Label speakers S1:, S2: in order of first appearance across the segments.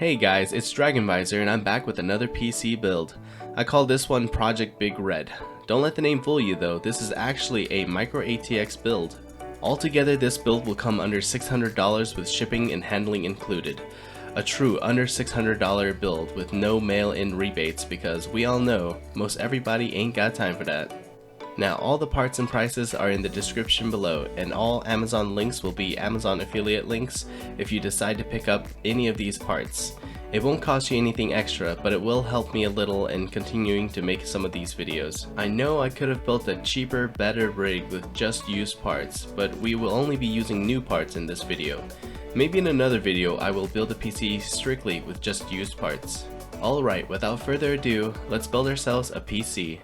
S1: Hey guys, it's DragonVisor and I'm back with another PC build. I call this one Project Big Red. Don't let the name fool you though, this is actually a micro ATX build. Altogether this build will come under $600 with shipping and handling included. A true under $600 build with no mail-in rebates because we all know most everybody ain't got time for that. Now all the parts and prices are in the description below, and all Amazon links will be Amazon affiliate links if you decide to pick up any of these parts. It won't cost you anything extra, but it will help me a little in continuing to make some of these videos. I know I could have built a cheaper, better rig with just used parts, but we will only be using new parts in this video. Maybe in another video I will build a PC strictly with just used parts. Alright, without further ado, let's build ourselves a PC.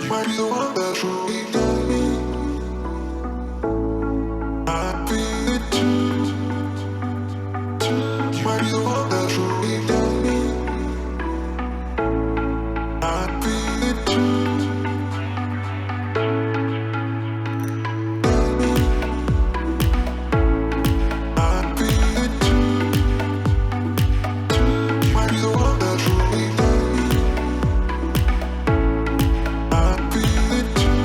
S2: Might be the one that truly knows me. I'd be it too. Might be the one that truly knows me. I'd be it too. I'd be it too. Might be the one that truly knows me. I'd be it too.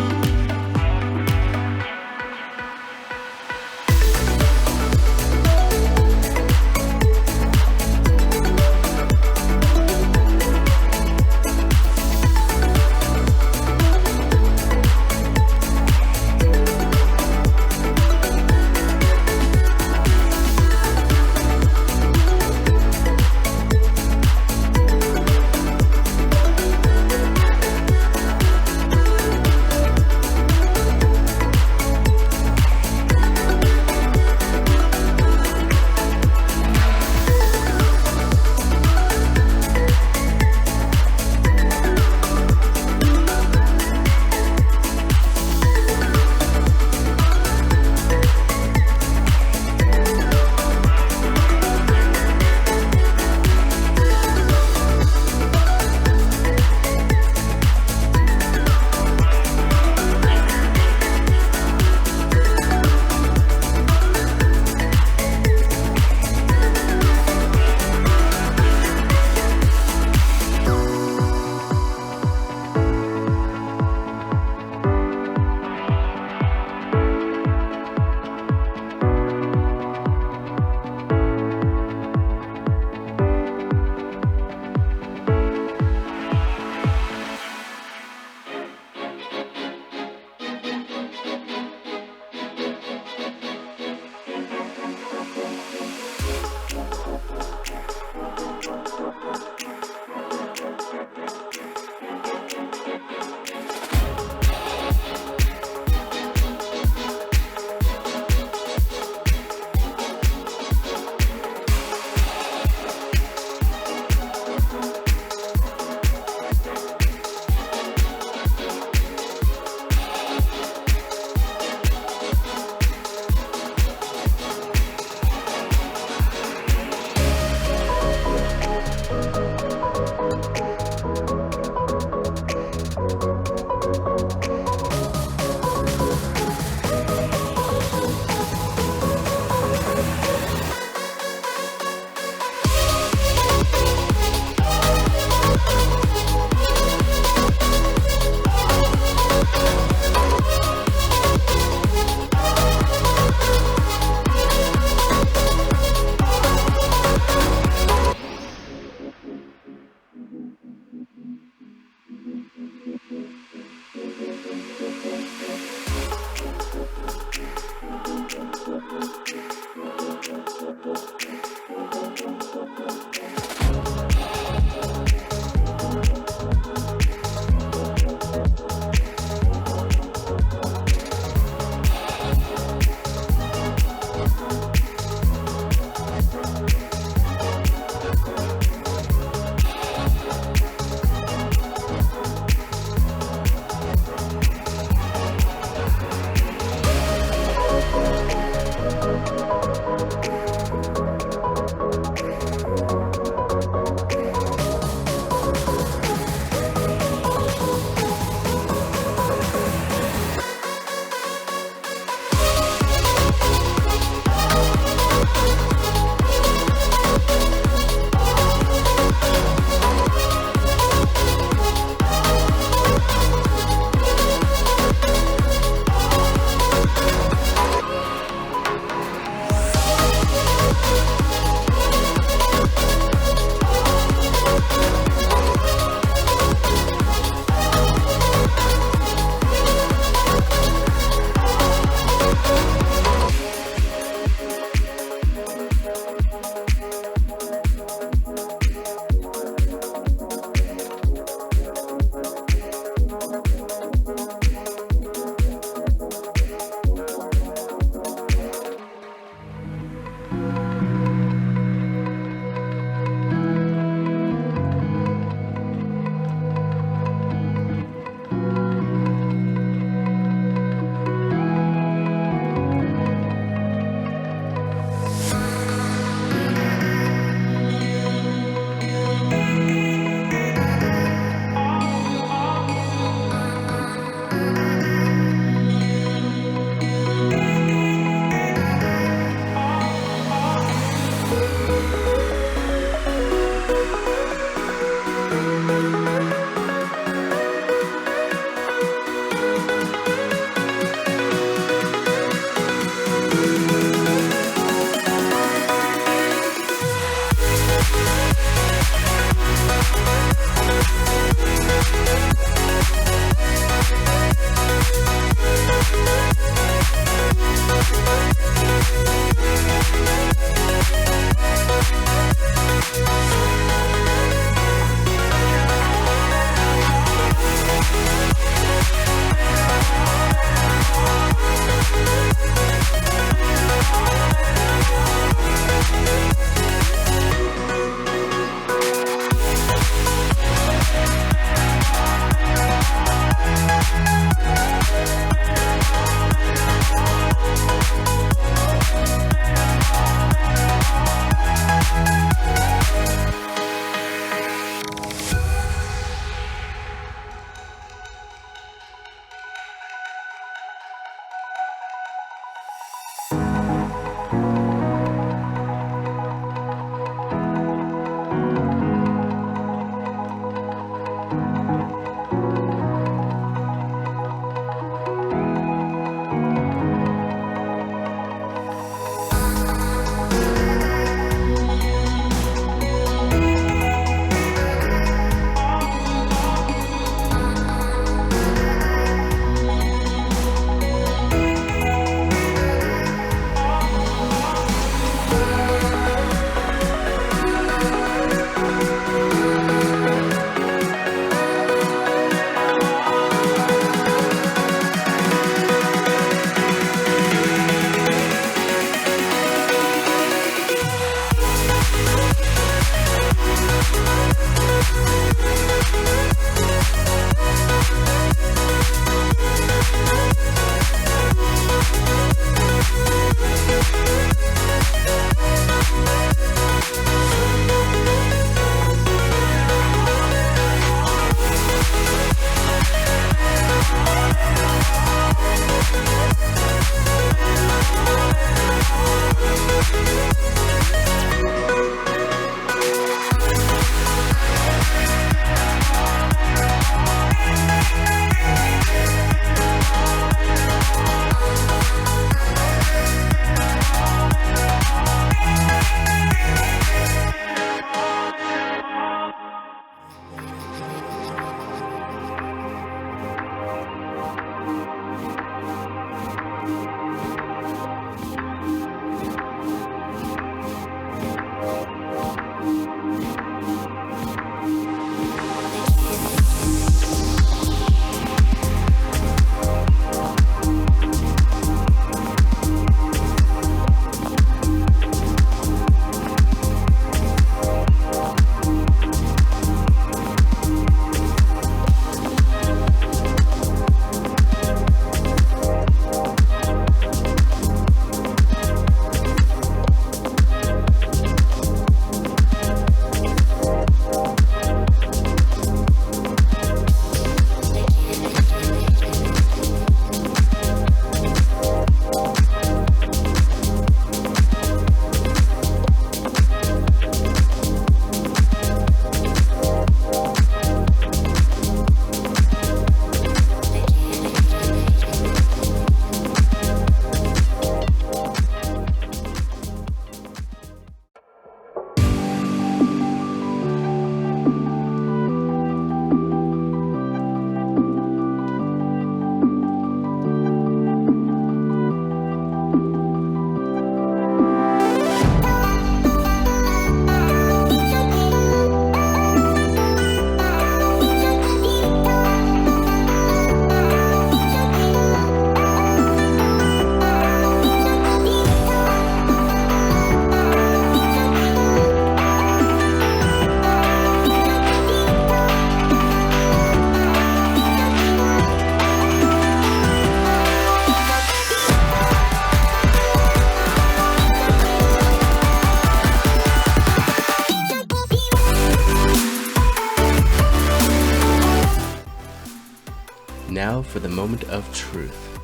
S1: Now for the moment of truth.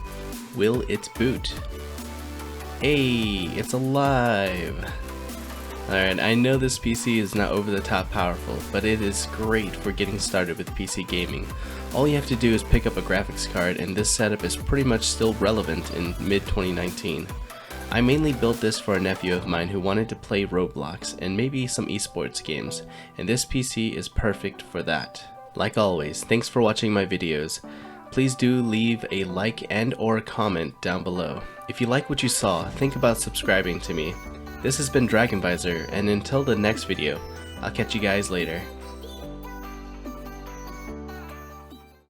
S1: Will it boot? Hey, it's alive! Alright, I know this PC is not over the top powerful, but it is great for getting started with PC gaming. All you have to do is pick up a graphics card, and this setup is pretty much still relevant in mid-2019. I mainly built this for a nephew of mine who wanted to play Roblox and maybe some esports games, and this PC is perfect for that. Like always, thanks for watching my videos. Please do leave a like and or comment down below. If you like what you saw, think about subscribing to me. This has been Dragonvisor, and until the next video, I'll catch you guys later.